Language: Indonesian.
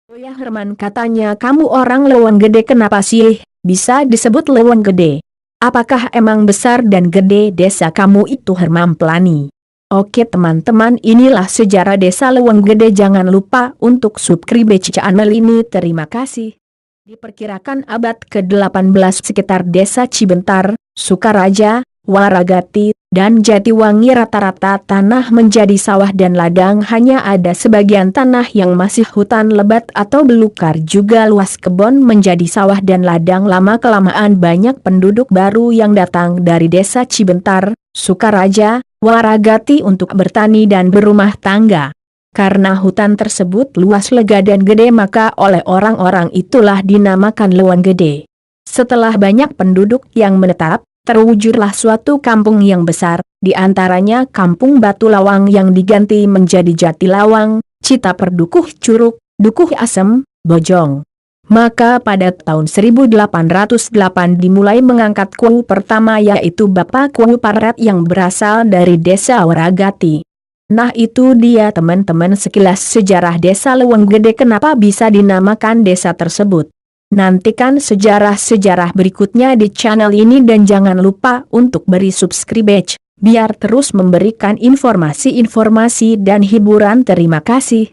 Oh ya Herman, katanya kamu orang Lewang Gede, kenapa sih bisa disebut Lewang Gede? Apakah emang besar dan gede desa kamu itu, Herman Pelani? Oke teman-teman, inilah sejarah desa Lewang Gede. Jangan lupa untuk subscribe channel ini, terima kasih. Diperkirakan abad ke-18 sekitar desa Cibentar, Sukaraja, Waragati, dan Jatiwangi rata-rata tanah menjadi sawah dan ladang. Hanya ada sebagian tanah yang masih hutan lebat atau belukar, juga luas kebun menjadi sawah dan ladang. Lama-kelamaan banyak penduduk baru yang datang dari desa Cibentar, Sukaraja, Waragati untuk bertani dan berumah tangga. Karena hutan tersebut luas, lega dan gede, maka oleh orang-orang itulah dinamakan Lewang Gede. Setelah banyak penduduk yang menetap, terwujudlah suatu kampung yang besar, di antaranya Kampung Batu Lawang yang diganti menjadi Jati Lawang, Citaper, Dukuh Curug, Dukuh Asem, Bojong. Maka pada tahun 1808 dimulai mengangkat kuwu pertama, yaitu Bapak Kuwu Paret yang berasal dari desa Waragati. Nah itu dia teman-teman sekilas sejarah desa Lewang Gede, kenapa bisa dinamakan desa tersebut. Nantikan sejarah-sejarah berikutnya di channel ini dan jangan lupa untuk beri subscribe biar terus memberikan informasi-informasi dan hiburan. Terima kasih.